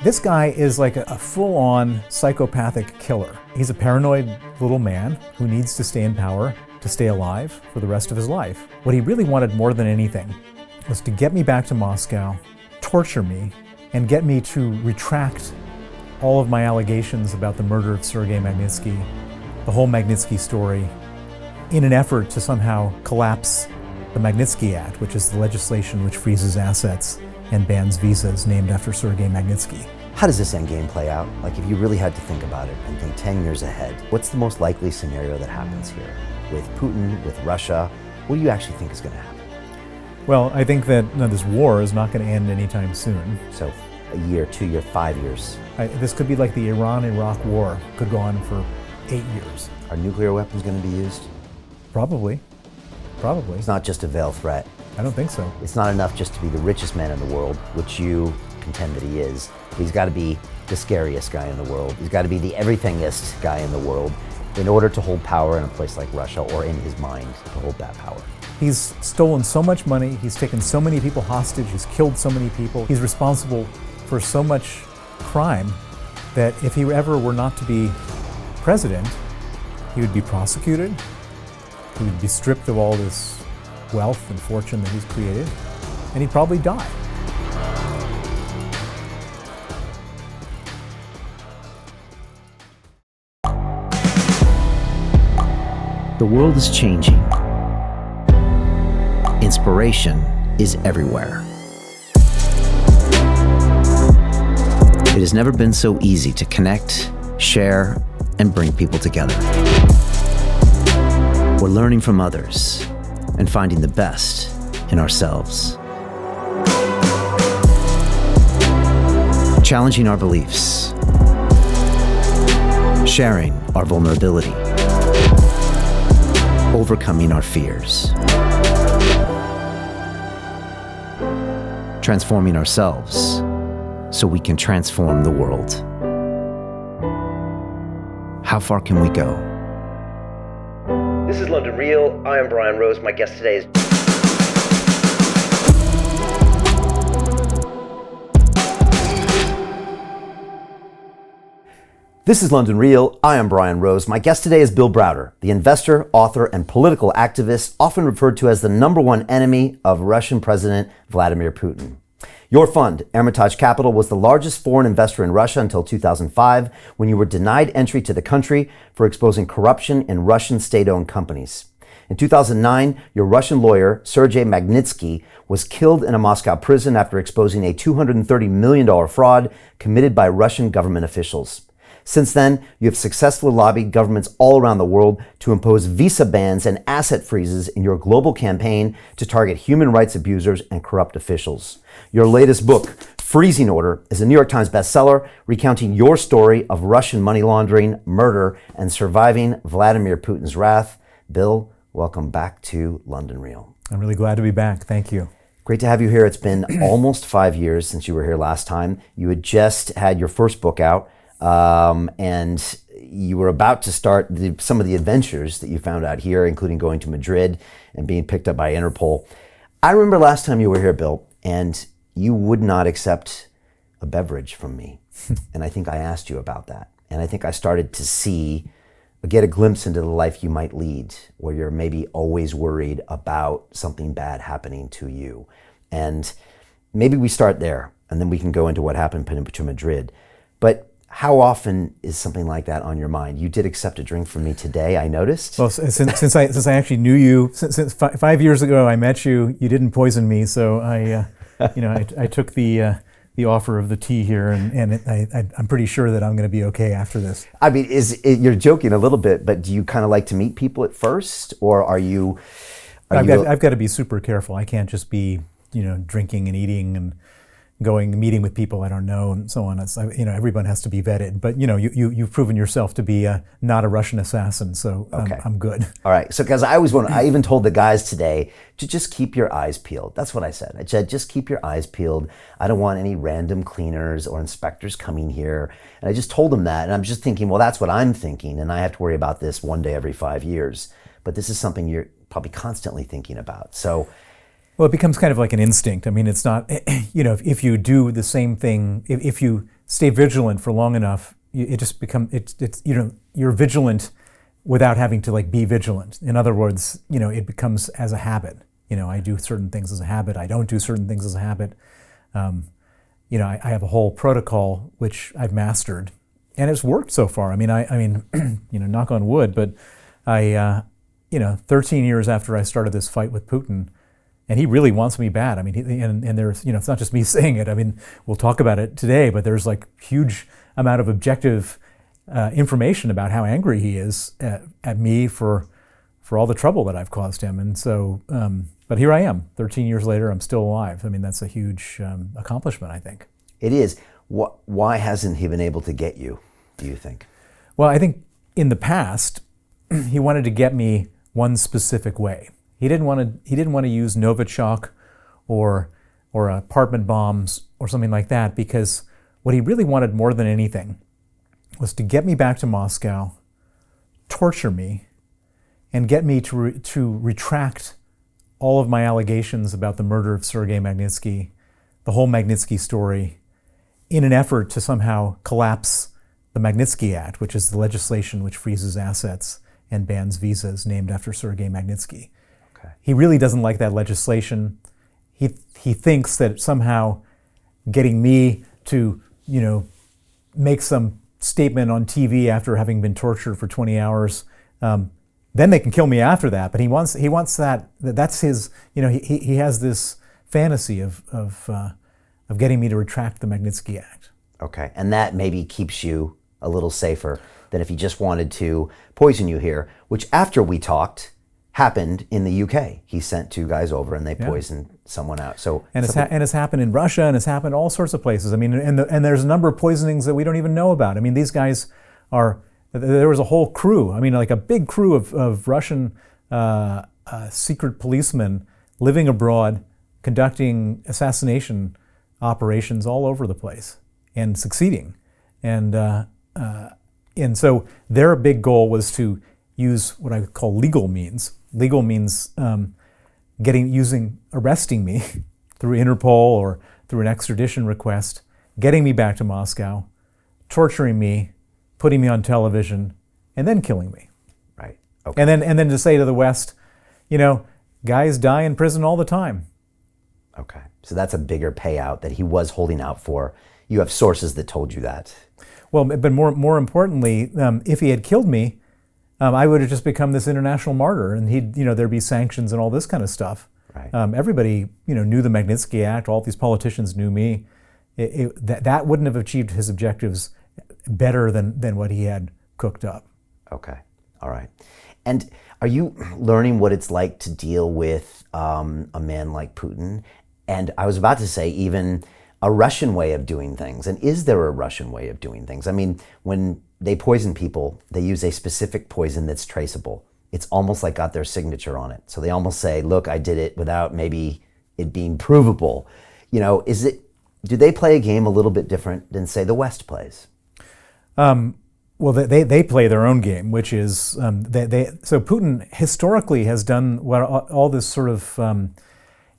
This guy is like a full-on psychopathic killer. He's a paranoid little man who needs to stay in power to stay alive for the rest of his life. What he really wanted more than anything was to get me back to Moscow, torture me, and get me to retract all of my allegations about the murder of Sergei Magnitsky, the whole Magnitsky story, in an effort to somehow collapse the Magnitsky Act, which is the legislation which freezes assets and bans visas named after Sergei Magnitsky. How does this endgame play out? Like, if you really had to think about it and think 10 years ahead, what's the most likely scenario that happens here? With Putin, with Russia, what do you actually think is going to happen? Well, I think that this war is not going to end anytime soon. So a year, 2 year, 5 years. This could be like the Iran-Iraq war, could go on for 8 years. Are nuclear weapons going to be used? Probably. It's not just a veiled threat. I don't think so. It's not enough just to be the richest man in the world, which you contend that he is. He's got to be the scariest guy in the world. He's got to be the everythingest guy in the world in order to hold power in a place like Russia, or in his mind to hold that power. He's stolen so much money, he's taken so many people hostage, he's killed so many people, he's responsible for so much crime that if he ever were not to be president, he would be prosecuted, he would be stripped of all this wealth and fortune that he's created, and he'd probably die. The world is changing. Inspiration is everywhere. It has never been so easy to connect, share, and bring people together. We're learning from others and finding the best in ourselves. Challenging our beliefs. Sharing our vulnerability. Overcoming our fears. Transforming ourselves so we can transform the world. How far can we go? This is London Real. I am Brian Rose. My guest today is... This is London Real. I am Brian Rose. My guest today is Bill Browder, the investor, author, and political activist, often referred to as the #1 enemy of Russian President Vladimir Putin. Your fund, Hermitage Capital, was the largest foreign investor in Russia until 2005, when you were denied entry to the country for exposing corruption in Russian state-owned companies. In 2009, your Russian lawyer, Sergei Magnitsky, was killed in a Moscow prison after exposing a $230 million fraud committed by Russian government officials. Since then, you have successfully lobbied governments all around the world to impose visa bans and asset freezes in your global campaign to target human rights abusers and corrupt officials. Your latest book, Freezing Order, is a New York Times bestseller recounting your story of Russian money laundering, murder, and surviving Vladimir Putin's wrath. Bill, welcome back to London Real. I'm really glad to be back. Thank you. Great to have you here. It's been almost 5 years since you were here last time. You had just had your first book out. And you were about to start some of the adventures that you found out here, including going to Madrid and being picked up by Interpol. I remember last time you were here, Bill, and you would not accept a beverage from me. And I think I asked you about that. And I think I started to get a glimpse into the life you might lead, where you're maybe always worried about something bad happening to you. And maybe we start there, and then we can go into what happened to Madrid. But how often is something like that on your mind? You did accept a drink from me today, I noticed. Well, since I actually knew you, since 5 years ago I met you, you didn't poison me, so I took the offer of the tea here, and I'm pretty sure that I'm going to be okay after this. I mean, you're joking a little bit, but do you kind of like to meet people at first, or are you? I've got to be super careful. I can't just be drinking and eating and meeting with people I don't know and so on. Everyone has to be vetted. But you've proven yourself to be not a Russian assassin, so okay. I'm good. All right. So because I even told the guys today to just keep your eyes peeled. That's what I said. I said just keep your eyes peeled. I don't want any random cleaners or inspectors coming here. And I just told them that. And I'm just thinking, well, that's what I'm thinking, and I have to worry about this one day every 5 years. But this is something you're probably constantly thinking about. So Well, it becomes kind of like an instinct. I mean, it's not, if you do the same thing, if you stay vigilant for long enough, it just becomes, you're vigilant without having to like be vigilant. In other words, it becomes as a habit. I do certain things as a habit. I don't do certain things as a habit. I have a whole protocol which I've mastered, and it's worked so far. I mean, knock on wood, but 13 years after I started this fight with Putin, and he really wants me bad. I mean, and there's, it's not just me saying it. I mean, we'll talk about it today, but there's like huge amount of objective information about how angry he is at me for all the trouble that I've caused him. And so, but here I am, 13 years later, I'm still alive. I mean, that's a huge accomplishment, I think. It is. Why hasn't he been able to get you, do you think? Well, I think in the past, he wanted to get me one specific way. He didn't want to use Novichok or apartment bombs or something like that, because what he really wanted more than anything was to get me back to Moscow, torture me, and get me to retract all of my allegations about the murder of Sergei Magnitsky, the whole Magnitsky story, in an effort to somehow collapse the Magnitsky Act, which is the legislation which freezes assets and bans visas named after Sergei Magnitsky. Okay. He really doesn't like that legislation. He thinks that somehow getting me to, make some statement on TV after having been tortured for 20 hours, then they can kill me after that. But he wants that's his, he has this fantasy of getting me to retract the Magnitsky Act. Okay, and that maybe keeps you a little safer than if he just wanted to poison you here, which after we talked happened in the UK. He sent 2 guys over and they poisoned someone out. So and it's happened in Russia, and it's happened all sorts of places. I mean, and there's a number of poisonings that we don't even know about. I mean, these guys there was a whole crew. I mean, like a big crew of Russian secret policemen living abroad, conducting assassination operations all over the place and succeeding. And so their big goal was to use what I would call legal means. Legal means arresting me through Interpol or through an extradition request, getting me back to Moscow, torturing me, putting me on television, and then killing me. Right. Okay. And then to say to the West, guys die in prison all the time. Okay. So that's a bigger payout that he was holding out for. You have sources that told you that. Well, but more importantly, if he had killed me, I would have just become this international martyr, and there'd be sanctions and all this kind of stuff. Right. Everybody, knew the Magnitsky Act. All these politicians knew me. That wouldn't have achieved his objectives better than what he had cooked up. Okay. All right. And are you learning what it's like to deal with a man like Putin? And I was about to say even a Russian way of doing things. And is there a Russian way of doing things? I mean, when they poison people, they use a specific poison that's traceable. It's almost like got their signature on it. So they almost say, look, I did it without maybe it being provable. Do they play a game a little bit different than, say, the West plays? Well, they play their own game, which is, so Putin historically has done all this sort of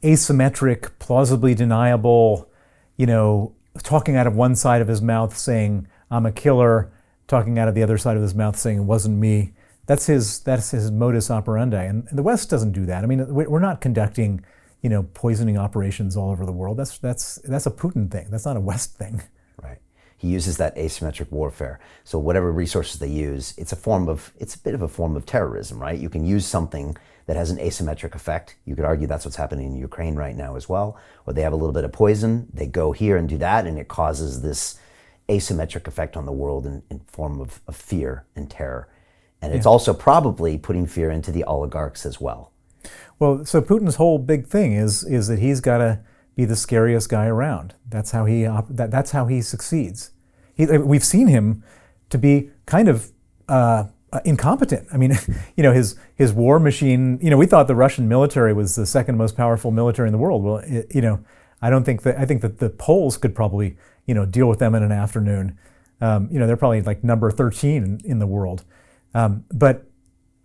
asymmetric, plausibly deniable, talking out of one side of his mouth saying, I'm a killer, talking out of the other side of his mouth saying it wasn't me. That's his modus operandi. And the West doesn't do that. I mean, we're not conducting, poisoning operations all over the world. That's a Putin thing. That's not a West thing. Right. He uses that asymmetric warfare. So whatever resources they use, it's a bit of a form of terrorism, right? You can use something that has an asymmetric effect. You could argue that's what's happening in Ukraine right now as well, where they have a little bit of poison, they go here and do that, and it causes this asymmetric effect on the world in form of fear and terror. And it's also probably putting fear into the oligarchs as well. Well, so Putin's whole big thing is that he's got to be the scariest guy around. That's how he succeeds. We've seen him to be kind of incompetent. I mean, his war machine. We thought the Russian military was the second most powerful military in the world. Well, I think that the Poles could probably deal with them in an afternoon. They're probably like number 13 in the world. But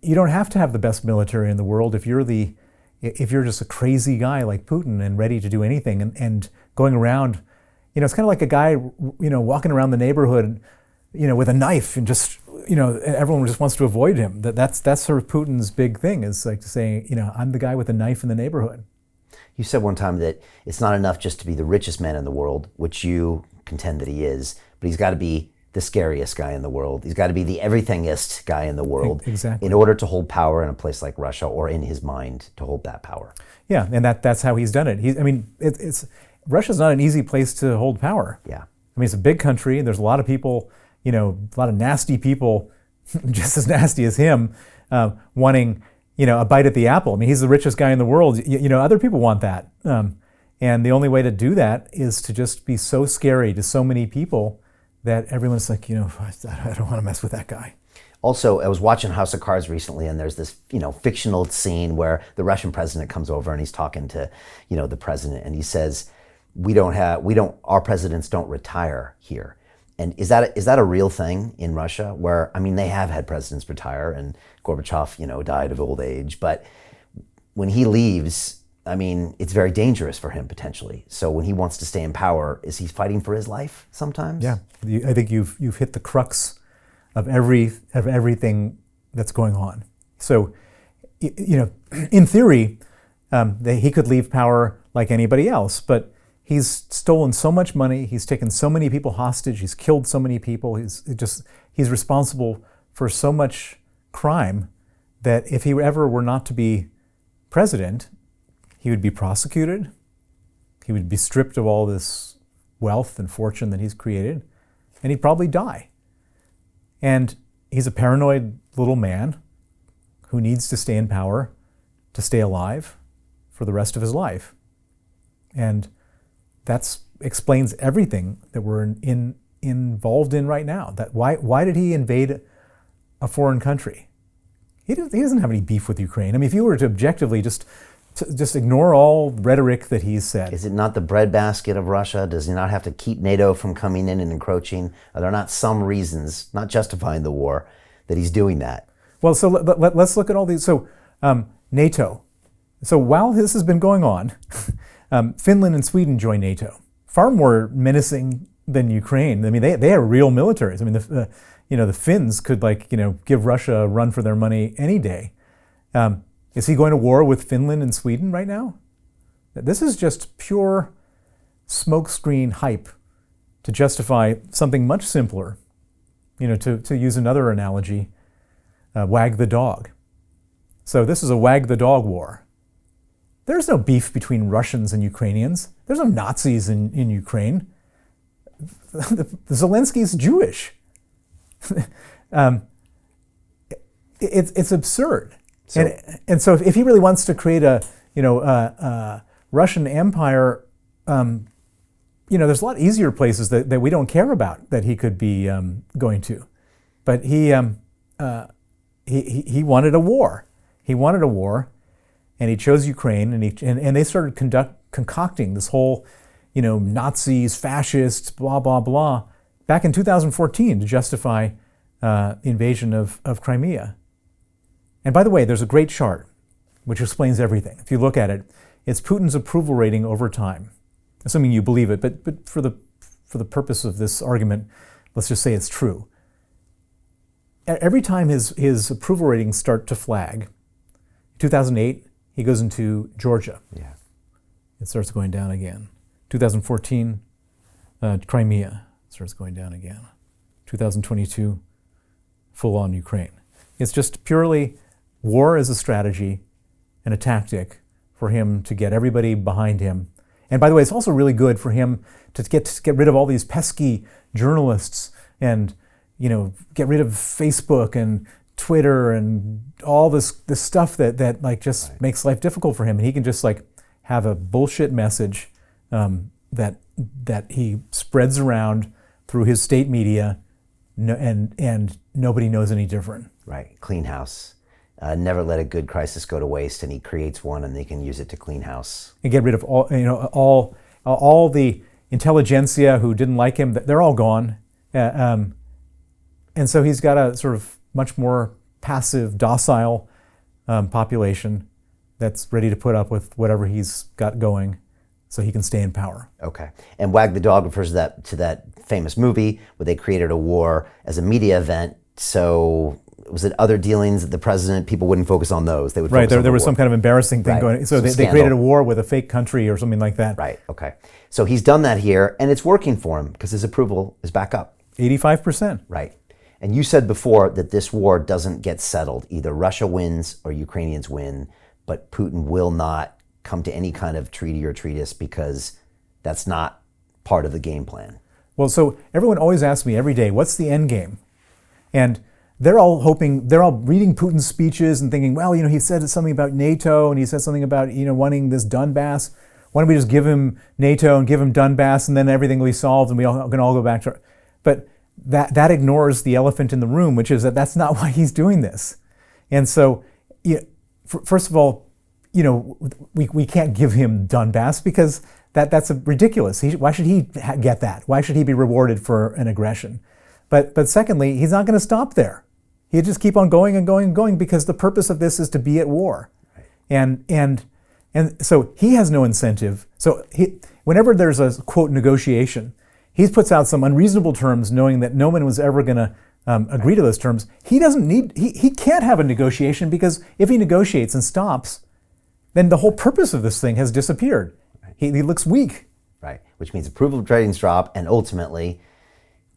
you don't have to have the best military in the world if you're the if you're just a crazy guy like Putin and ready to do anything and going around, it's kind of like a guy, walking around the neighborhood, with a knife and just, everyone just wants to avoid him. That's sort of Putin's big thing, is like saying, I'm the guy with a knife in the neighborhood. You said one time that it's not enough just to be the richest man in the world, which you contend that he is, but he's got to be the scariest guy in the world. He's got to be the everythingest guy in the world. Exactly. In order to hold power in a place like Russia, or in his mind to hold that power. Yeah, and that's how he's done it. Russia's not an easy place to hold power. Yeah. It's a big country. There's a lot of people, a lot of nasty people, just as nasty as him, wanting, a bite at the apple. He's the richest guy in the world. Other people want that. And the only way to do that is to just be so scary to so many people that everyone's like, I don't want to mess with that guy. Also, I was watching House of Cards recently, and there's this, fictional scene where the Russian president comes over and he's talking to, the president, and he says, our presidents don't retire here. And is that a real thing in Russia? Where, they have had presidents retire, and Gorbachev, died of old age, but when he leaves, it's very dangerous for him potentially. So when he wants to stay in power, is he fighting for his life sometimes? Yeah, I think you've hit the crux of everything that's going on. So, in theory, he could leave power like anybody else, but he's stolen so much money, he's taken so many people hostage, he's killed so many people, he's responsible for so much crime that if he ever were not to be president, he would be prosecuted, he would be stripped of all this wealth and fortune that he's created, and he'd probably die. And he's a paranoid little man who needs to stay in power to stay alive for the rest of his life. And that explains everything that we're involved in right now. That why did he invade a foreign country? He doesn't have any beef with Ukraine. If you were to objectively just ignore all rhetoric that he's said. Is it not the breadbasket of Russia? Does he not have to keep NATO from coming in and encroaching? Are there not some reasons, not justifying the war, that he's doing that? Well, so let's look at all these. So NATO. So while this has been going on, Finland and Sweden joined NATO. Far more menacing than Ukraine. They are real militaries. The Finns could give Russia a run for their money any day. Is he going to war with Finland and Sweden right now? This is just pure smokescreen hype to justify something much simpler. To use another analogy, wag the dog. So this is a wag the dog war. There's no beef between Russians and Ukrainians. There's no Nazis in Ukraine. Zelensky's Jewish. It's absurd. And so if he really wants to create a Russian empire, there's a lot easier places that we don't care about that he could be going to. But he wanted a war. He wanted a war, and he chose Ukraine, and they started concocting this whole, Nazis, fascists, blah blah blah, back in 2014 to justify the invasion of Crimea. And by the way, there's a great chart which explains everything. If you look at it, it's Putin's approval rating over time, assuming you believe it. But for the purpose of this argument, let's just say it's true. Every time his approval ratings start to flag, 2008 he goes into Georgia. Yeah, it starts going down again. 2014, Crimea starts going down again. 2022, full-on Ukraine. It's just purely war as a strategy and a tactic for him to get everybody behind him. And by the way, it's also really good for him to get rid of all these pesky journalists and get rid of Facebook and Twitter and all this stuff that just right. makes life difficult for him. And he can just have a bullshit message that he spreads around through his state media, and nobody knows any different. Right, clean house. Never let a good crisis go to waste, and he creates one, and they can use it to clean house. And get rid of all the intelligentsia who didn't like him. They're all gone, and so he's got a sort of much more passive, docile population that's ready to put up with whatever he's got going so he can stay in power. Okay. And Wag the Dog refers to that famous movie where they created a war as a media event. So was it other dealings that the president, people wouldn't focus on those? They would focus on there the was war. some kind of embarrassing thing going on. So they created a war with a fake country or something like that. Right, okay. So he's done that here, and it's working for him because his approval is back up. 85%. Right. And you said before that this war doesn't get settled. Either Russia wins or Ukrainians win, but Putin will not come to any kind of treaty or treatise because that's not part of the game plan. Well, so everyone always asks me every day, what's the end game? And they're all reading Putin's speeches and thinking, well, he said something about NATO and he said something about, wanting this Donbass. Why don't we just give him NATO and give him Donbass and then everything will be solved and we can all go back to... But that ignores the elephant in the room, which is that that's not why he's doing this. And so, first of all, we can't give him Donbass because that's ridiculous. Why should he get that? Why should he be rewarded for an aggression? But secondly, he's not going to stop there. He'll just keep on going and going and going because the purpose of this is to be at war. Right. And so he has no incentive. So whenever there's a, quote, negotiation, he puts out some unreasonable terms knowing that no one was ever going to agree to those terms. He can't have a negotiation because if he negotiates and stops, then the whole purpose of this thing has disappeared. Right. He looks weak. Right, which means approval ratings drop and ultimately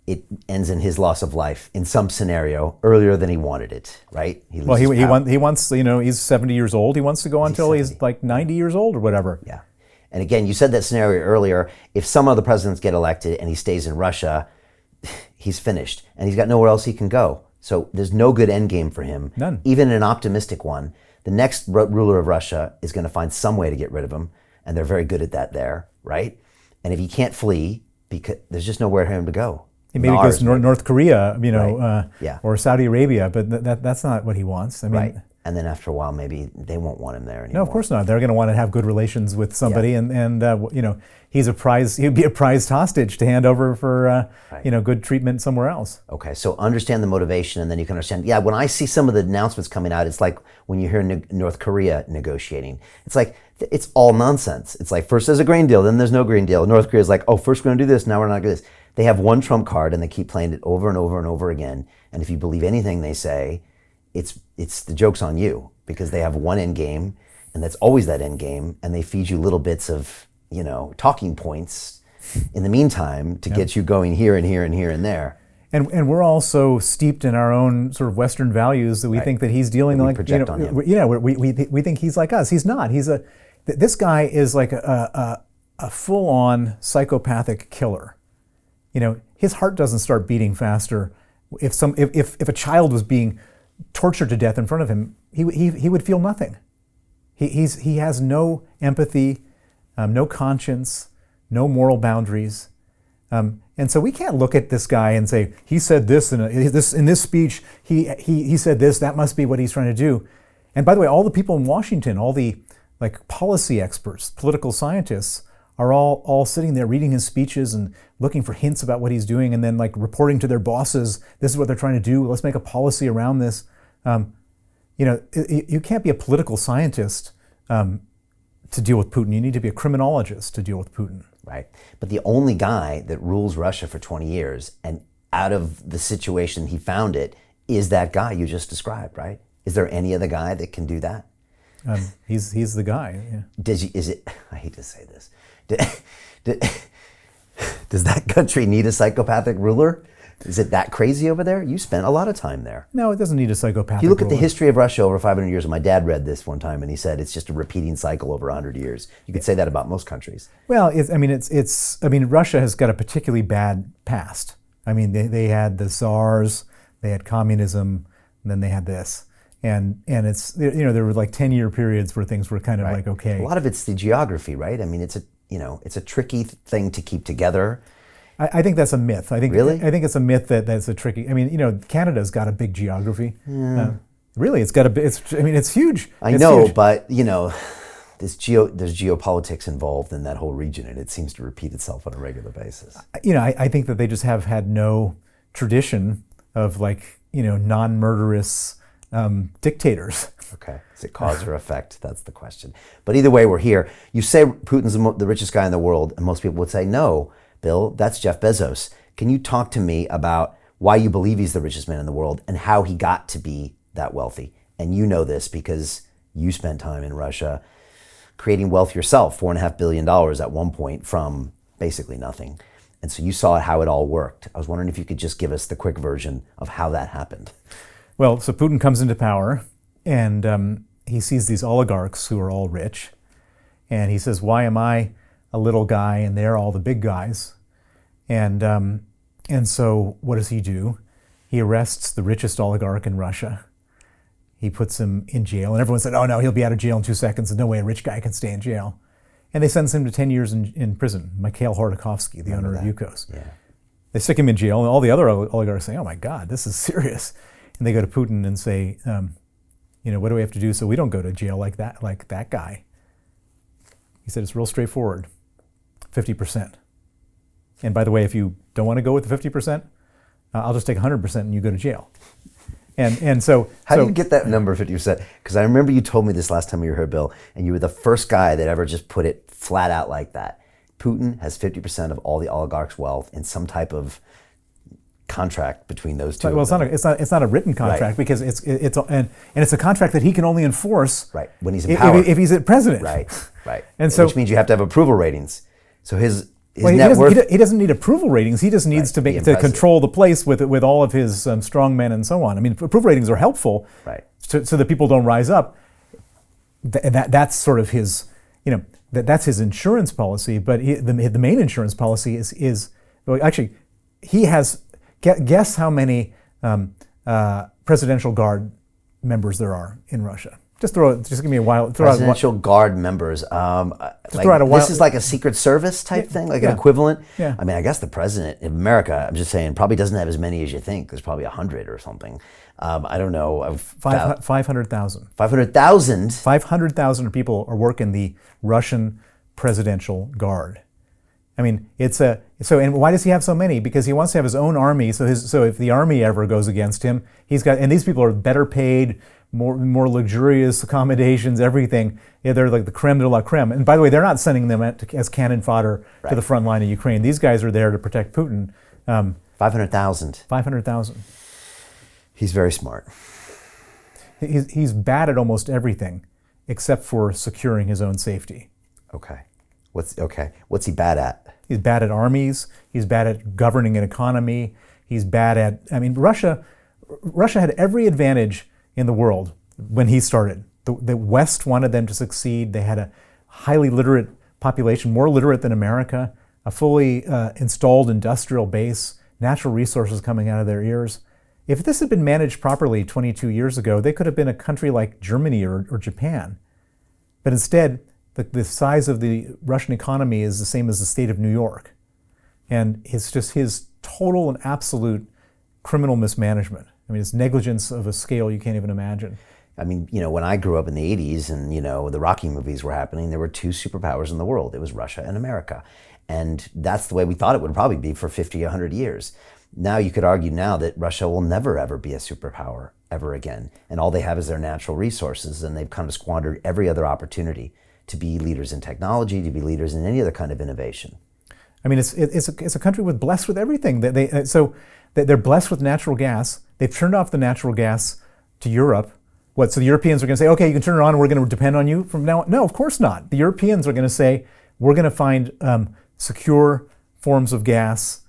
it ends in his loss of life in some scenario earlier than he wanted it, right? He wants, he's 70 years old. He wants to go until he's like 90 years old or whatever. Yeah. And again, you said that scenario earlier. If some other presidents get elected and he stays in Russia, he's finished and he's got nowhere else he can go. So there's no good end game for him. None. Even an optimistic one. The next ruler of Russia is going to find some way to get rid of him. And they're very good at that there, right? And if he can't flee, because there's just nowhere for him to go. He maybe goes to North Korea, right. or Saudi Arabia, but that's not what he wants. I mean, right. And then after a while, maybe they won't want him there anymore. No, of course not. They're going to want to have good relations with somebody, and he'd be a prized hostage to hand over for good treatment somewhere else. Okay, so understand the motivation, and then you can understand. Yeah, when I see some of the announcements coming out, it's like when you hear North Korea negotiating. It's like it's all nonsense. It's like first there's a grain deal, then there's no grain deal. North Korea's like, oh, first we're going to do this, now we're not going to do this. They have one trump card, and they keep playing it over and over and over again. And if you believe anything they say, it's the joke's on you because they have one end game, and that's always that end game, and they feed you little bits of talking points in the meantime to get you going here and here and here and there. And we're all so steeped in our own sort of Western values that we think that he's dealing like project on him. We think he's like us. He's not. This guy is like a full-on psychopathic killer. His heart doesn't start beating faster if a child was being tortured to death in front of him. He would feel nothing. He has no empathy, no conscience, no moral boundaries, and so we can't look at this guy and say he said this in this speech. He said this. That must be what he's trying to do. And by the way, all the people in Washington, all the policy experts, political scientists, are all sitting there reading his speeches and looking for hints about what he's doing and then reporting to their bosses, this is what they're trying to do, let's make a policy around this. You can't be a political scientist to deal with Putin. You need to be a criminologist to deal with Putin. Right. But the only guy that rules Russia for 20 years and out of the situation he found it is that guy you just described, right? Is there any other guy that can do that? He's the guy. Yeah. I hate to say this. Does that country need a psychopathic ruler? Is it that crazy over there? You spent a lot of time there. No, it doesn't need a psychopathic If you look ruler. at the history of Russia over 500 years, and my dad read this one time, and he said it's just a repeating cycle over 100 years. You could say that about most countries. Well, Russia has got a particularly bad past. They had the Tsars, they had communism, and then they had this. And it's, there were 10-year periods where things were kind of okay. A lot of it's the geography, right? It's a tricky thing to keep together. I think that's a myth. Really? I think it's a myth that's a tricky. Canada's got a big geography. Yeah. Really, it's got it's huge. I know, huge. But there's geopolitics involved in that whole region, and it seems to repeat itself on a regular basis. I think that they just have had no tradition of non-murderous dictators. Okay. Is it cause or effect? That's the question. But either way, we're here. You say Putin's the richest guy in the world, and most people would say, no, Bill, that's Jeff Bezos. Can you talk to me about why you believe he's the richest man in the world and how he got to be that wealthy? And you know this because you spent time in Russia creating wealth yourself, $4.5 billion at one point from basically nothing. And so you saw how it all worked. I was wondering if you could just give us the quick version of how that happened. Well, so Putin comes into power, and he sees these oligarchs who are all rich, and he says, why am I a little guy and they're all the big guys? And so what does he do? He arrests the richest oligarch in Russia. He puts him in jail, and everyone said, oh no, he'll be out of jail in 2 seconds. There's no way a rich guy can stay in jail. And they sentence him to 10 years in prison. Mikhail Khodorkovsky, the owner of Yukos. Yeah. They stick him in jail, and all the other oligarchs say, oh my God, this is serious. And they go to Putin and say, what do we have to do so we don't go to jail like that guy? He said, it's real straightforward, 50%. And by the way, if you don't want to go with the 50%, I'll just take 100% and you go to jail. And so how do you get that number 50%? Because I remember you told me this last time you were here, Bill, and you were the first guy that ever just put it flat out like that. Putin has 50% of all the oligarchs' wealth in some type of contract between those two. Well, it's not a written contract, right? Because it's a contract that he can only enforce right when he's in power. If he's president. Right. And so, which means you have to have approval ratings. So his well, net worth. He doesn't need approval ratings. He just needs to control the place with all of his strong men and so on. I mean, approval ratings are helpful, right? So that people don't rise up. That's sort of his, that's his insurance policy. But the main insurance policy is well, actually, he has. Guess how many presidential guard members there are in Russia. Just give me a wild. Presidential guard members. This is like a Secret Service type thing, like an equivalent. Yeah. I mean, I guess the president of America, I'm just saying, probably doesn't have as many as you think. There's probably 100 or something. I don't know. 500,000. 500,000? 500,000 people are working the Russian presidential guard. I mean, and why does he have so many? Because he wants to have his own army. So if the army ever goes against him, and these people are better paid, more luxurious accommodations, everything. Yeah, they're like the creme de la creme. And by the way, they're not sending them as cannon fodder to the front line of Ukraine. These guys are there to protect Putin. 500,000. 500,000. He's very smart. He's bad at almost everything, except for securing his own safety. Okay. What's he bad at? He's bad at armies. He's bad at governing an economy. He's bad at. I mean, Russia had every advantage in the world when he started. The West wanted them to succeed. They had a highly literate population, more literate than America, a fully installed industrial base, natural resources coming out of their ears. If this had been managed properly 22 years ago, they could have been a country like Germany or Japan. But instead, the size of the Russian economy is the same as the state of New York. And it's just his total and absolute criminal mismanagement. I mean, it's negligence of a scale you can't even imagine. I mean, when I grew up in the 80s and, the Rocky movies were happening, there were two superpowers in the world. It was Russia and America. And that's the way we thought it would probably be for 50, 100 years. Now you could argue now that Russia will never, ever be a superpower ever again. And all they have is their natural resources, and they've kind of squandered every other opportunity to be leaders in technology, to be leaders in any other kind of innovation. I mean, it's a country blessed with everything. They're blessed with natural gas. They've turned off the natural gas to Europe. So the Europeans are going to say, okay, you can turn it on, and we're going to depend on you from now on? No, of course not. The Europeans are going to say, we're going to find secure forms of gas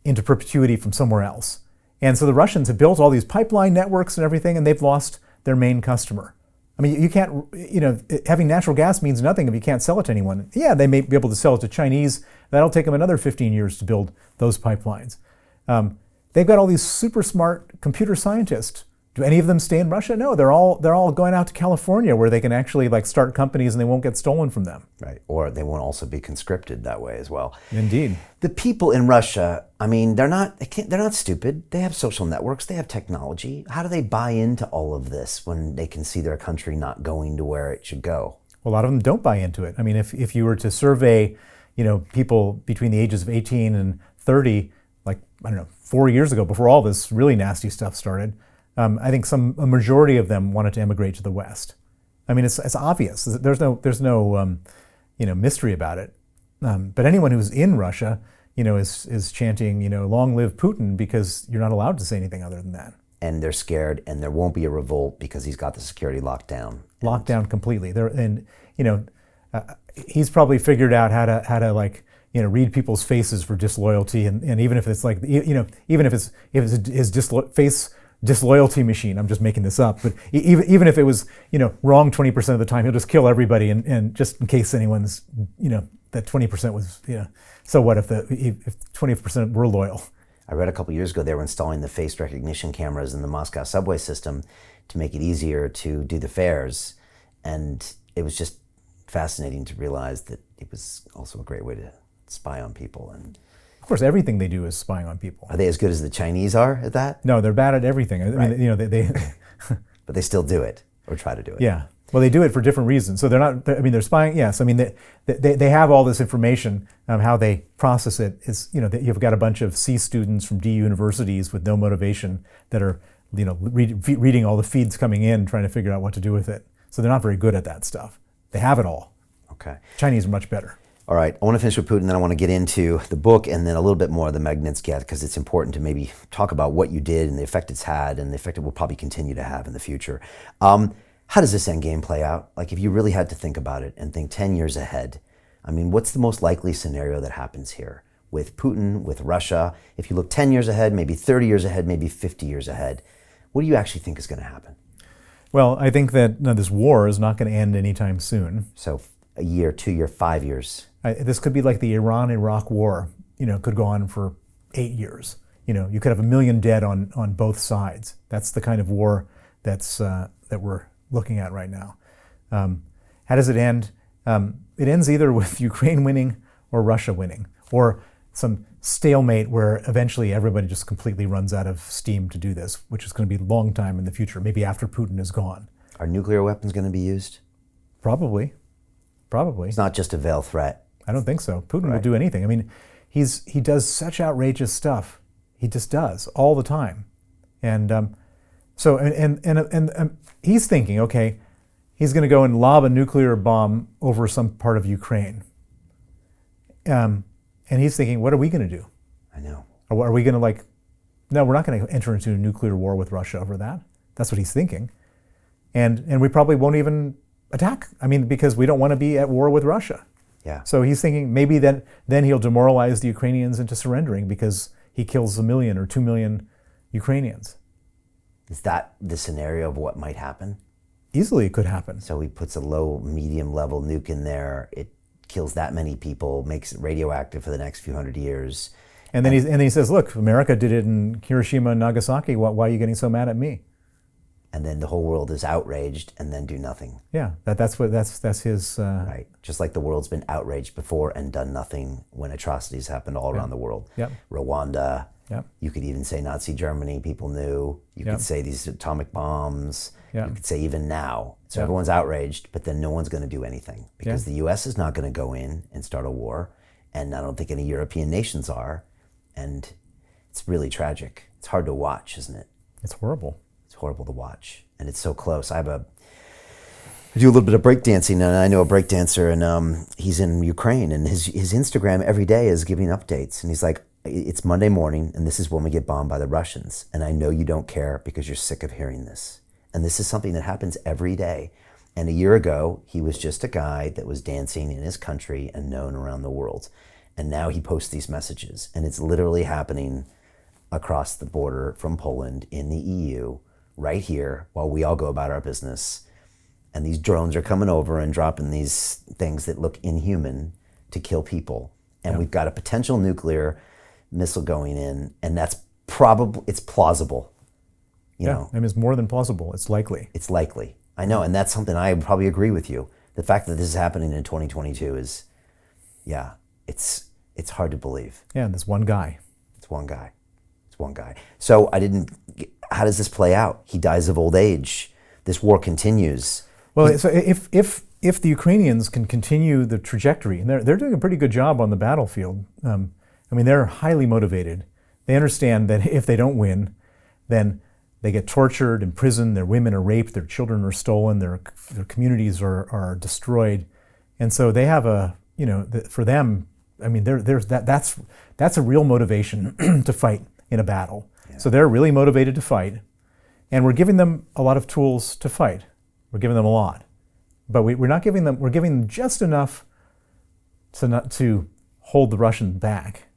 into perpetuity from somewhere else. And so the Russians have built all these pipeline networks and everything, and they've lost their main customer. I mean, you can't, having natural gas means nothing if you can't sell it to anyone. Yeah, they may be able to sell it to Chinese. That'll take them another 15 years to build those pipelines. They've got all these super smart computer scientists. Do any of them stay in Russia? No, they're all going out to California where they can actually start companies and they won't get stolen from them. Right, or they won't also be conscripted that way as well. Indeed. The people in Russia, I mean, they're not stupid. They have social networks, they have technology. How do they buy into all of this when they can see their country not going to where it should go? Well, a lot of them don't buy into it. I mean, if you were to survey, people between the ages of 18 and 30, 4 years ago, before all this really nasty stuff started, I think a majority of them wanted to emigrate to the West. I mean, it's obvious. There's no mystery about it. But anyone who's in Russia, is chanting, long live Putin, because you're not allowed to say anything other than that. And they're scared, and there won't be a revolt because he's got the security locked down. Locked down completely. He's probably figured out how to read people's faces for disloyalty, and even if it's even if it's his face disloyalty machine. I'm just making this up, but even if it was wrong 20% of the time, he'll just kill everybody, and just in case anyone's that 20% was so what if 20% were loyal? I read a couple years ago they were installing the face recognition cameras in the Moscow subway system to make it easier to do the fares, and it was just fascinating to realize that it was also a great way to spy on people. And of course, everything they do is spying on people. Are they as good as the Chinese are at that? No, they're bad at everything. Right. I mean, they but they still do it, or try to do it. Yeah. Well, they do it for different reasons. So they're spying. Yes. I mean, they have all this information. How they process it is, you've got a bunch of C students from D universities with no motivation that are, reading all the feeds coming in, trying to figure out what to do with it. So they're not very good at that stuff. They have it all. Okay. Chinese are much better. All right. I want to finish with Putin, then I want to get into the book and then a little bit more of the Magnitsky, because it's important to maybe talk about what you did and the effect it's had and the effect it will probably continue to have in the future. How does this endgame play out? Like, if you really had to think about it and think 10 years ahead, I mean, what's the most likely scenario that happens here with Putin, with Russia? If you look 10 years ahead, maybe 30 years ahead, maybe 50 years ahead, what do you actually think is going to happen? Well, I think that this war is not going to end anytime soon. So a year, 2 year, 5 years. This could be like the Iran-Iraq war, could go on for 8 years. You could have 1 million dead on both sides. That's the kind of war that we're looking at right now. How does it end? It ends either with Ukraine winning or Russia winning, or some stalemate where eventually everybody just completely runs out of steam to do this, which is going to be a long time in the future, maybe after Putin is gone. Are nuclear weapons going to be used? Probably. It's not just a veiled threat. I don't think so. Putin will do anything. I mean, he does such outrageous stuff. He just does all the time, and so he's thinking, okay, he's going to go and lob a nuclear bomb over some part of Ukraine, and he's thinking, what are we going to do? I know. Are we going to no, we're not going to enter into a nuclear war with Russia over that. That's what he's thinking, and we probably won't even attack. I mean, because we don't want to be at war with Russia. Yeah. So he's thinking maybe then he'll demoralize the Ukrainians into surrendering because he kills 1 million or 2 million Ukrainians. Is that the scenario of what might happen? Easily it could happen. So he puts a low, medium level nuke in there. It kills that many people, makes it radioactive for the next few hundred years. And then he says, look, America did it in Hiroshima and Nagasaki. Why are you getting so mad at me? And then the whole world is outraged and then do nothing. Yeah, that's his... Right, just like the world's been outraged before and done nothing when atrocities happened all around the world. Yep. Rwanda, yep. You could even say Nazi Germany, people knew. You Yep. could say these atomic bombs. Yep. You could say even now. So Yep. everyone's outraged, but then no one's going to do anything because Yeah. the US is not going to go in and start a war, and I don't think any European nations are, and it's really tragic. It's hard to watch, isn't it? It's horrible. It's horrible to watch, and it's so close. I do a little bit of breakdancing, and I know a breakdancer, and he's in Ukraine, and his Instagram every day is giving updates, and he's like, it's Monday morning, and this is when we get bombed by the Russians, and I know you don't care because you're sick of hearing this. And this is something that happens every day. And a year ago, he was just a guy that was dancing in his country and known around the world. And now he posts these messages, and it's literally happening across the border from Poland in the EU, right here, while we all go about our business. And these drones are coming over and dropping these things that look inhuman to kill people. And we've got a potential nuclear missile going in, and it's plausible. You know, I mean, it's more than plausible. It's likely. It's likely. I know, and that's something I would probably agree with you. The fact that this is happening in 2022 is, it's hard to believe. Yeah, and there's one guy. It's one guy. So how does this play out? He dies of old age. This war continues. Well, so if the Ukrainians can continue the trajectory, and they're doing a pretty good job on the battlefield. I mean, they're highly motivated. They understand that if they don't win, then They get tortured, imprisoned, their women are raped, their children are stolen, their communities are destroyed. And so they have for them, I mean, that's a real motivation to fight in a battle. Yeah. So they're really motivated to fight, and we're giving them a lot of tools to fight. We're giving them a lot, but we're giving them just enough to hold the Russians back,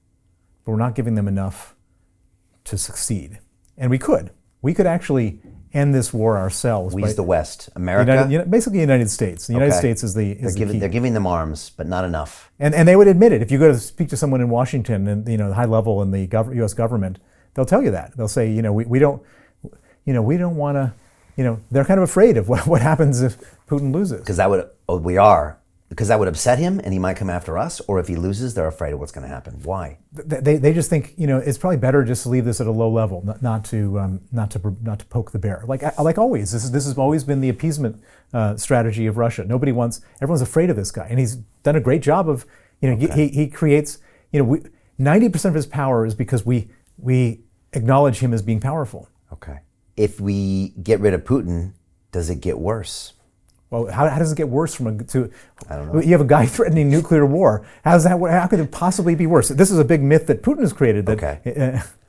but we're not giving them enough to succeed. And we could actually end this war ourselves. We, the West, America? Basically the United States. The United States is the key. They're giving them arms, but not enough. And they would admit it. If you go to speak to someone in Washington and the high level in the U.S. government, they'll tell you that. They'll say, we don't want to, they're kind of afraid of what happens if Putin loses. Because that would upset him and he might come after us, or if he loses, they're afraid of what's going to happen. Why? They just think, it's probably better just to leave this at a low level, not to poke the bear. Like always, this has always been the appeasement strategy of Russia. Everyone's afraid of this guy, and he's done a great job of, he creates, 90% of his power is because we acknowledge him as being powerful. Okay. If we get rid of Putin, does it get worse? Well, how does it get worse I don't know. You have a guy threatening nuclear war. How could it possibly be worse? This is a big myth that Putin has created.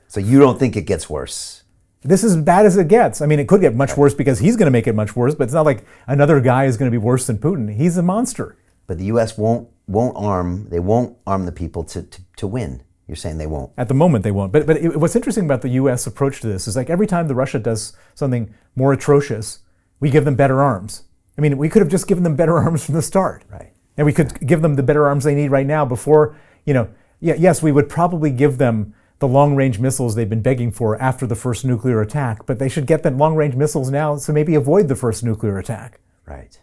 So you don't think it gets worse? This is as bad as it gets. I mean, it could get much worse because he's going to make it much worse, but it's not like another guy is going to be worse than Putin. He's a monster. But the U.S. won't arm the people to win. You're saying they won't? At the moment, they won't. But what's interesting about the U.S. approach to this is like every time Russia does something more atrocious, we give them better arms. I mean, we could have just given them better arms from the start. Right. And we could give them the better arms they need right now before, yes, we would probably give them the long-range missiles they've been begging for after the first nuclear attack, but they should get the long-range missiles now so maybe avoid the first nuclear attack. Right.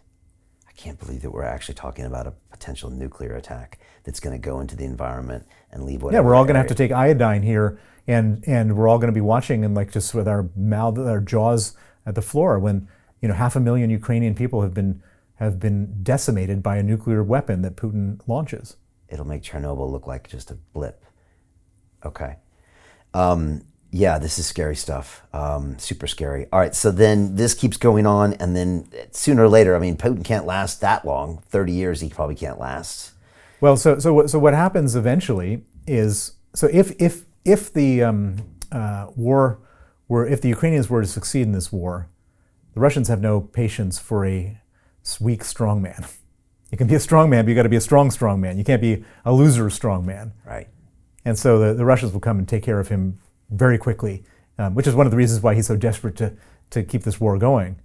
I can't believe that we're actually talking about a potential nuclear attack that's going to go into the environment and leave whatever. Yeah, we're all going to have to take iodine here, and we're all going to be watching and just with our jaws at the floor when 500,000 Ukrainian people have been decimated by a nuclear weapon that Putin launches. It'll make Chernobyl look like just a blip. Okay. Yeah, this is scary stuff. Super scary. All right, so then this keeps going on, and then sooner or later, I mean, Putin can't last that long. 30 years, he probably can't last. Well, so what happens eventually is, if the if the Ukrainians were to succeed in this war, the Russians have no patience for a weak strong man. You can be a strong man, but you got to be a strong man. You can't be a loser strong man. Right. And so the Russians will come and take care of him very quickly, which is one of the reasons why he's so desperate to keep this war going.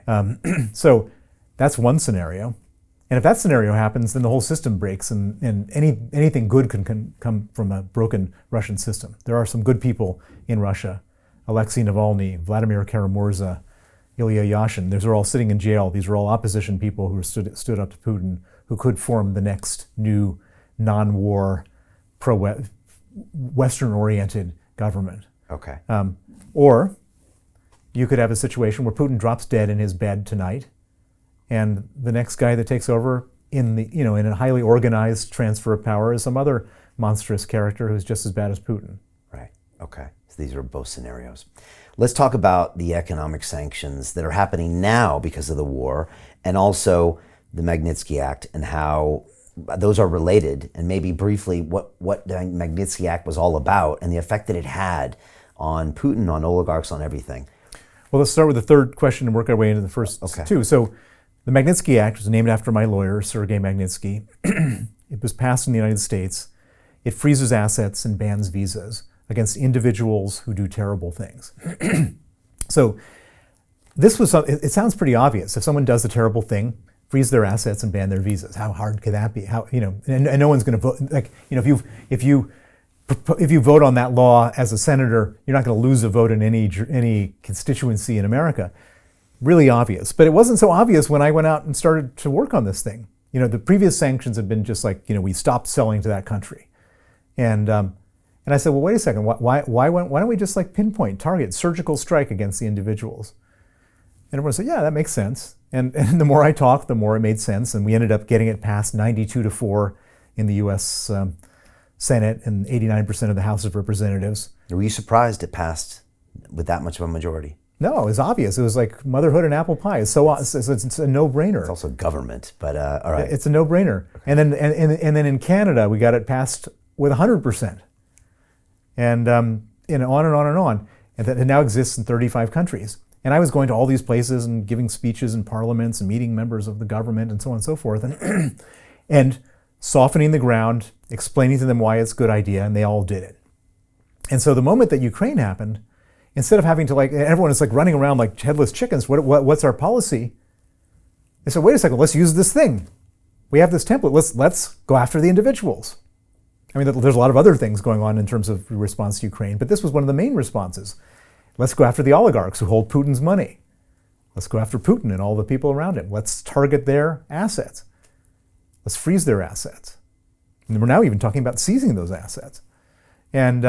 Right. So that's one scenario. And if that scenario happens, then the whole system breaks, and anything good can come from a broken Russian system. There are some good people in Russia: Alexei Navalny, Vladimir Karamurza, Ilya Yashin. These are all sitting in jail. These are all opposition people who stood up to Putin, who could form the next new non-war, Western-oriented government. Okay. Or you could have a situation where Putin drops dead in his bed tonight, and the next guy that takes over in a highly organized transfer of power is some other monstrous character who's just as bad as Putin. Right. Okay. So these are both scenarios. Let's talk about the economic sanctions that are happening now because of the war, and also the Magnitsky Act and how those are related, and maybe briefly what the Magnitsky Act was all about and the effect that it had on Putin, on oligarchs, on everything. Well, let's start with the third question and work our way into the first two. So the Magnitsky Act was named after my lawyer, Sergei Magnitsky. It was passed in the United States. It freezes assets and bans visas against individuals who do terrible things. So it sounds pretty obvious. If someone does a terrible thing, freeze their assets and ban their visas. How hard could that be? And no one's going to vote. If you vote on that law as a senator, you're not going to lose a vote in any constituency in America. Really obvious. But it wasn't so obvious when I went out and started to work on this thing. The previous sanctions had been just like, we stopped selling to that country. And I said, well, wait a second. Why don't we just pinpoint, target, surgical strike against the individuals? And everyone said, yeah, that makes sense. And the more I talked, the more it made sense. And we ended up getting it passed 92-4 in the U.S. Senate and 89% of the House of Representatives. Were you surprised it passed with that much of a majority? No, it's obvious. It was like motherhood and apple pie. It's it's a no-brainer. It's also government, but all right. It's a no-brainer. And then in Canada, we got it passed with 100%. And on and on and on. And that it now exists in 35 countries. And I was going to all these places and giving speeches in parliaments and meeting members of the government and so on and so forth. And softening the ground, explaining to them why it's a good idea, and they all did it. And so the moment that Ukraine happened, instead of having to everyone is running around like headless chickens, what's our policy? They said, wait a second, let's use this thing. We have this template, let's go after the individuals. I mean, there's a lot of other things going on in terms of response to Ukraine, but this was one of the main responses. Let's go after the oligarchs who hold Putin's money. Let's go after Putin and all the people around him. Let's target their assets. Let's freeze their assets. And we're now even talking about seizing those assets. And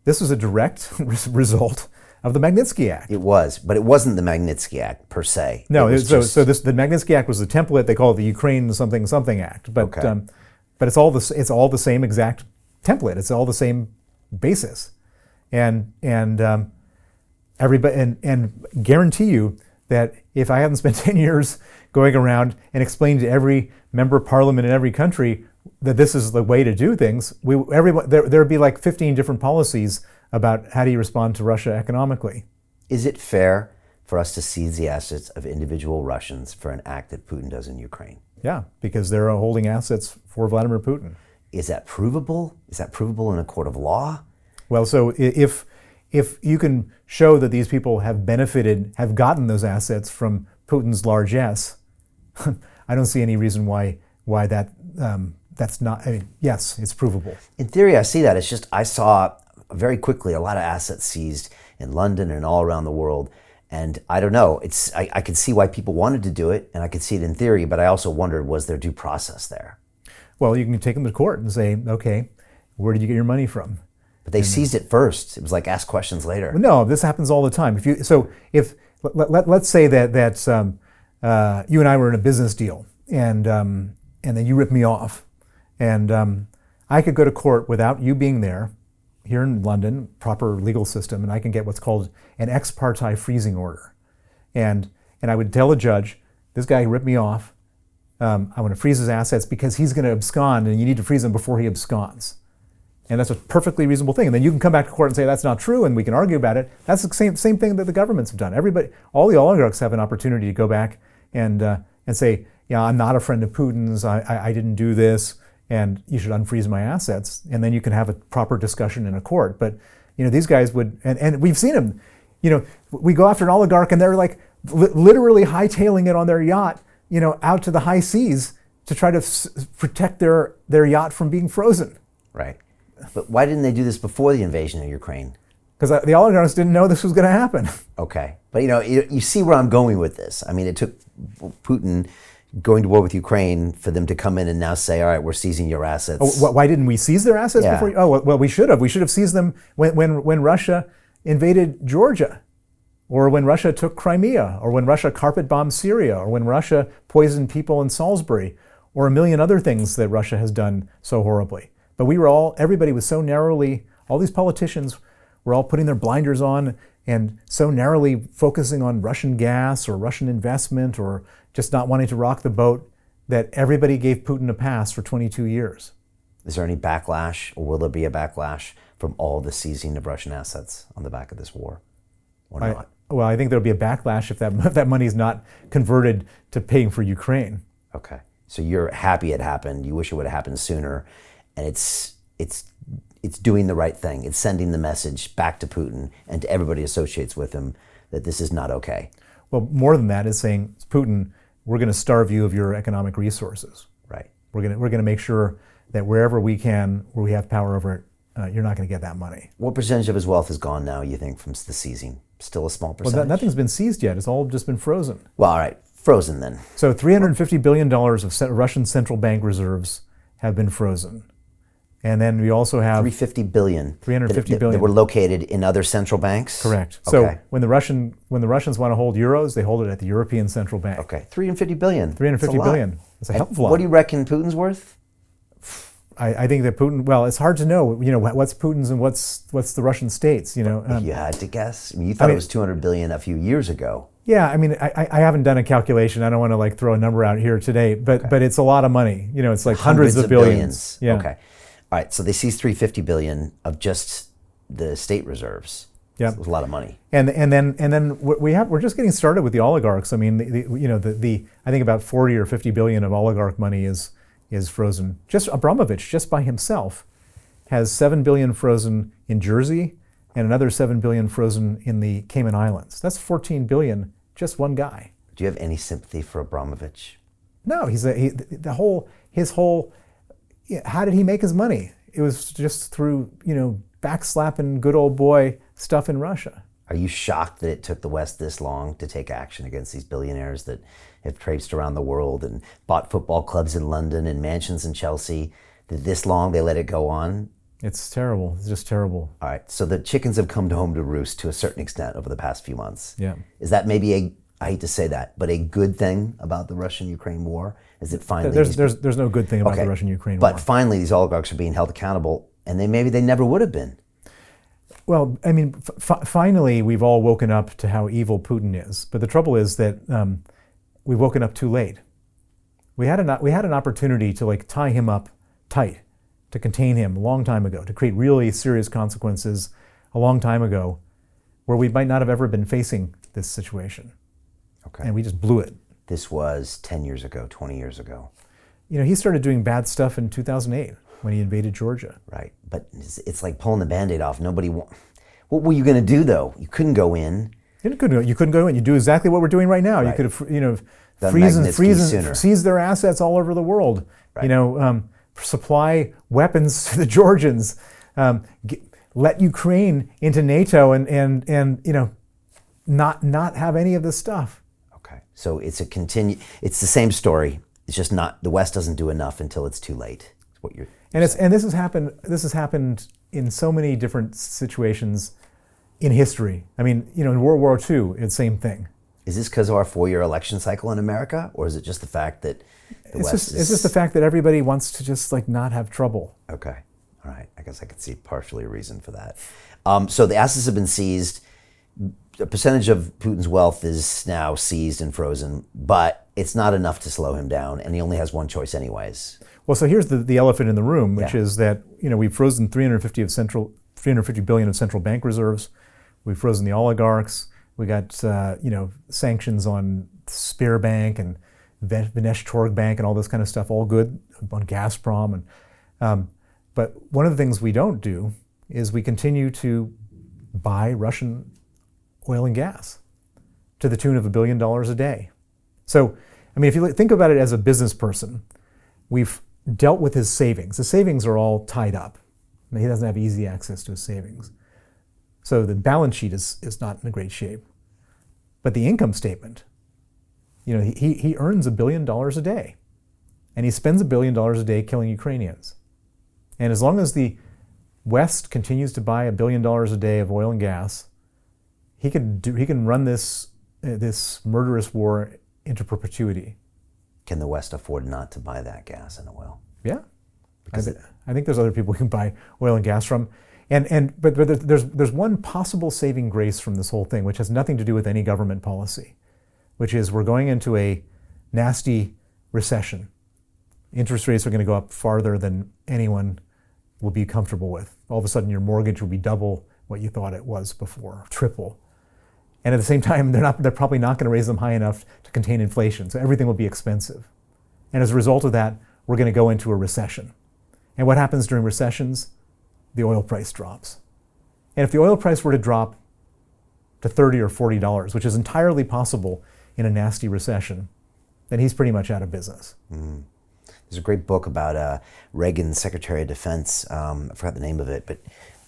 this was a direct result of the Magnitsky Act. It was, but it wasn't the Magnitsky Act per se. No, the Magnitsky Act was the template. They call it the Ukraine something something Act. But okay. But it's all the same exact template. It's all the same basis, and everybody and guarantee you that if I hadn't spent 10 years going around and explaining to every member of parliament in every country that this is the way to do things, there'd be like 15 different policies about how do you respond to Russia economically. Is it fair for us to seize the assets of individual Russians for an act that Putin does in Ukraine? Yeah, because they're holding assets for Vladimir Putin. Is that provable? Is that provable in a court of law? Well, so if you can show that these people have gotten those assets from Putin's largesse, I don't see any reason why that's not. I mean, yes, it's provable. In theory, I see that. It's just I saw very quickly a lot of assets seized in London and all around the world. And I don't know, I could see why people wanted to do it, and I could see it in theory, but I also wondered, was there due process there? Well, you can take them to court and say, okay, where did you get your money from? But they seized it first. It was like ask questions later. No, this happens all the time. Let's say that you and I were in a business deal, and then you ripped me off, and I could go to court without you being there, here in London, proper legal system, and I can get what's called an ex parte freezing order. And I would tell a judge, this guy ripped me off, I want to freeze his assets because he's going to abscond, and you need to freeze him before he absconds. And that's a perfectly reasonable thing. And then you can come back to court and say that's not true, and we can argue about it. That's the same thing that the governments have done. All the oligarchs have an opportunity to go back and say, yeah, I'm not a friend of Putin's, I didn't do this, and you should unfreeze my assets, and then you can have a proper discussion in a court. But these guys would, and we've seen them. We go after an oligarch, and they're like literally hightailing it on their yacht, out to the high seas to try to protect their yacht from being frozen. Right. But why didn't they do this before the invasion of Ukraine? Because the oligarchs didn't know this was going to happen. Okay, but you see where I'm going with this. I mean, it took Putin going to war with Ukraine for them to come in and now say, all right, we're seizing your assets. Oh, why didn't we seize their assets before? Oh, well, we should have. We should have seized them when Russia invaded Georgia, or when Russia took Crimea, or when Russia carpet bombed Syria, or when Russia poisoned people in Salisbury, or a million other things that Russia has done so horribly. But everybody was so narrowly, all these politicians were all putting their blinders on and so narrowly focusing on Russian gas or Russian investment or just not wanting to rock the boat that everybody gave Putin a pass for 22 years. Is there any backlash, or will there be a backlash from all the seizing of Russian assets on the back of this war, or not? Well, I think there'll be a backlash if that money is not converted to paying for Ukraine. Okay, so you're happy it happened. You wish it would have happened sooner, and it's doing the right thing. It's sending the message back to Putin and to everybody associates with him that this is not okay. Well, more than that is saying, Putin, we're going to starve you of your economic resources. Right. We're going to make sure that wherever we can, where we have power over it, you're not going to get that money. What percentage of his wealth is gone now, you think, from the seizing? Still a small percentage? Well, nothing's been seized yet. It's all just been frozen. Well, all right, frozen then. So $350 billion of Russian central bank reserves have been frozen. And then we also have $350 billion that were located in other central banks? Correct. Okay. So when the Russians want to hold euros, they hold it at the European Central Bank. Okay, $350 billion. $350 billion. It's a hell of a lot. What do you reckon Putin's worth? I think that Putin, well, it's hard to know, what's Putin's and what's the Russian state's, If you had to guess, you thought it was 200 billion a few years ago. Yeah, I haven't done a calculation. I don't want to throw a number out here today, but it's a lot of money. It's like hundreds of billions. Yeah. Okay. All right. So they seized 350 billion of just the state reserves. Yeah, it was a lot of money. And then we're just getting started with the oligarchs. I mean, I think about 40 or 50 billion of oligarch money is frozen. Just Abramovich, just by himself, has 7 billion frozen in Jersey and another 7 billion frozen in the Cayman Islands. That's 14 billion, just one guy. Do you have any sympathy for Abramovich? No, how did he make his money? It was just through, backslapping good old boy stuff in Russia. Are you shocked that it took the West this long to take action against these billionaires that have traipsed around the world and bought football clubs in London and mansions in Chelsea? That this long they let it go on? It's terrible. It's just terrible. All right. So the chickens have come home to roost to a certain extent over the past few months. Yeah. Is that maybe I hate to say that, but a good thing about the Russian-Ukraine war? Is it finally... There's no good thing about the Russian-Ukraine war. But finally these oligarchs are being held accountable, and maybe they never would have been. Well, I mean, finally we've all woken up to how evil Putin is. But the trouble is that we've woken up too late. We had an opportunity to tie him up tight, to contain him a long time ago, to create really serious consequences a long time ago, where we might not have ever been facing this situation. Okay. And we just blew it. This was 10 years ago, 20 years ago. He started doing bad stuff in 2008 when he invaded Georgia. Right, but it's like pulling the Band-Aid off. What were you going to do, though? You couldn't go in. You couldn't go in. You do exactly what we're doing right now. Right. You could have freeze their assets all over the world. Right. Supply weapons to the Georgians. Let Ukraine into NATO and not have any of this stuff. Okay, so it's the same story. It's just not, the West doesn't do enough until it's too late. That's what you're saying. And this has happened in so many different situations in history. I mean, in World War II, it's the same thing. Is this because of our 4-year election cycle in America, or is it just the fact that it's just the fact that everybody wants to just not have trouble? Okay, all right. I guess I could see partially a reason for that. So the assets have been seized. A percentage of Putin's wealth is now seized and frozen, but it's not enough to slow him down, and he only has one choice anyways. Well, so here's the elephant in the room, which is that we've frozen 350 billion of central bank reserves. We've frozen the oligarchs. We got sanctions on Sberbank and Vneshtorg Bank and all this kind of stuff, all good, on Gazprom. But one of the things we don't do is we continue to buy Russian oil and gas to the tune of $1 billion a day. So, I mean, if you think about it as a business person, we've dealt with his savings. The savings are all tied up. I mean, he doesn't have easy access to his savings. So the balance sheet is not in great shape. But the income statement, he earns $1 billion a day. And he spends $1 billion a day killing Ukrainians. And as long as the West continues to buy $1 billion a day of oil and gas, he can run this murderous war into perpetuity. Can the West afford not to buy that gas and oil? Yeah, I think there's other people who can buy oil and gas from. But there's one possible saving grace from this whole thing, which has nothing to do with any government policy, which is we're going into a nasty recession. Interest rates are going to go up farther than anyone will be comfortable with. All of a sudden, your mortgage will be double what you thought it was before, triple. And at the same time, they're probably not going to raise them high enough to contain inflation, so everything will be expensive. And as a result of that, we're going to go into a recession. And what happens during recessions? The oil price drops. And if the oil price were to drop to $30 or $40, which is entirely possible in a nasty recession, then he's pretty much out of business. Mm. There's a great book about Reagan's Secretary of Defense. I forgot the name of it, but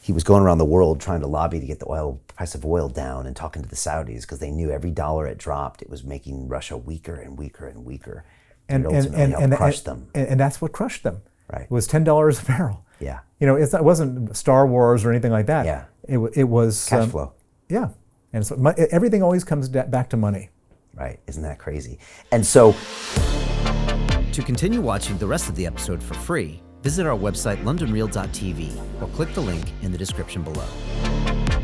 he was going around the world trying to lobby to get the price of oil down and talking to the Saudis because they knew every dollar it dropped, it was making Russia weaker and weaker and weaker. And ultimately helped crush them. And that's what crushed them. Right. It was $10 a barrel. Yeah. It wasn't Star Wars or anything like that. Yeah. It was cash flow. Yeah. And so everything always comes back to money. Right. Isn't that crazy? And so, to continue watching the rest of the episode for free, visit our website londonreal.tv or click the link in the description below.